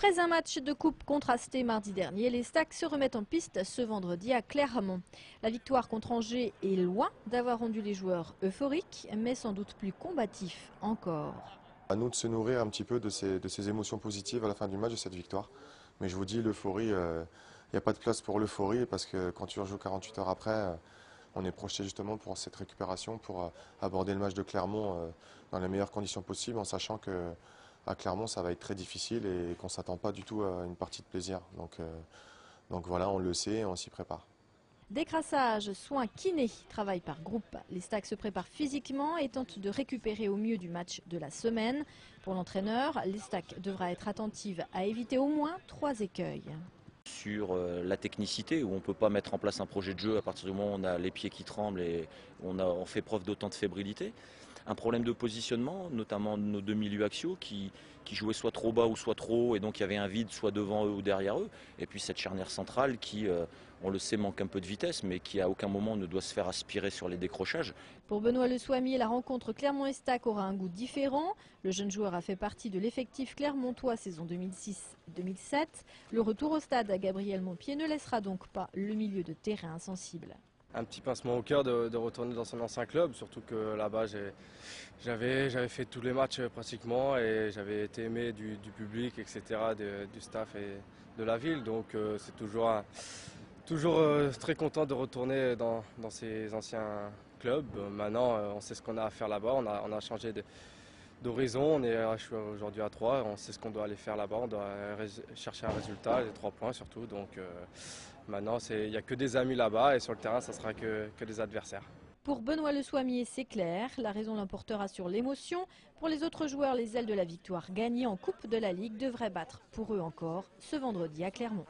Après un match de coupe contrasté mardi dernier, les Stacks se remettent en piste ce vendredi à Clermont. La victoire contre Angers est loin d'avoir rendu les joueurs euphoriques, mais sans doute plus combatifs encore. À nous de se nourrir un petit peu de ces émotions positives à la fin du match de cette victoire. Mais je vous dis, l'euphorie, il n'y a pas de place pour l'euphorie parce que quand tu rejoues 48 heures après, on est projeté justement pour cette récupération, pour aborder le match de Clermont dans les meilleures conditions possibles, en sachant que à Clermont ça va être très difficile et qu'on ne s'attend pas du tout à une partie de plaisir. Donc voilà, on le sait et on s'y prépare. Décrassage, soins, kiné, travail par groupe. Les Stacks se préparent physiquement et tentent de récupérer au mieux du match de la semaine. Pour l'entraîneur, les Stacks devra être attentive à éviter au moins 3 écueils. Sur la technicité, où on ne peut pas mettre en place un projet de jeu à partir du moment où on a les pieds qui tremblent et on fait preuve d'autant de fébrilité. Un problème de positionnement, notamment de nos deux milieux axiaux qui jouaient soit trop bas ou soit trop haut, et donc il y avait un vide soit devant eux ou derrière eux. Et puis cette charnière centrale qui, on le sait, manque un peu de vitesse, mais qui à aucun moment ne doit se faire aspirer sur les décrochages. Pour Benoît Le Souamier, la rencontre Clermont-Estac aura un goût différent. Le jeune joueur a fait partie de l'effectif clermontois saison 2006-2007. Le retour au stade à Gabriel Montpied ne laissera donc pas le milieu de terrain insensible. Un petit pincement au cœur de retourner dans son ancien club, surtout que là-bas j'avais fait tous les matchs pratiquement et j'avais été aimé du public, etc., du staff et de la ville. Donc c'est toujours très content de retourner dans ces anciens clubs. Maintenant on sait ce qu'on a à faire là-bas, on a changé d'horizon, je suis aujourd'hui à 3, on sait ce qu'on doit aller faire là-bas, on doit chercher un résultat, les 3 points surtout. Donc maintenant il n'y a que des amis là-bas et sur le terrain ça sera que des adversaires. Pour Benoît Le Souamier, c'est clair, la raison l'emportera sur l'émotion. Pour les autres joueurs, les ailes de la victoire gagnée en Coupe de la Ligue devraient battre pour eux encore ce vendredi à Clermont.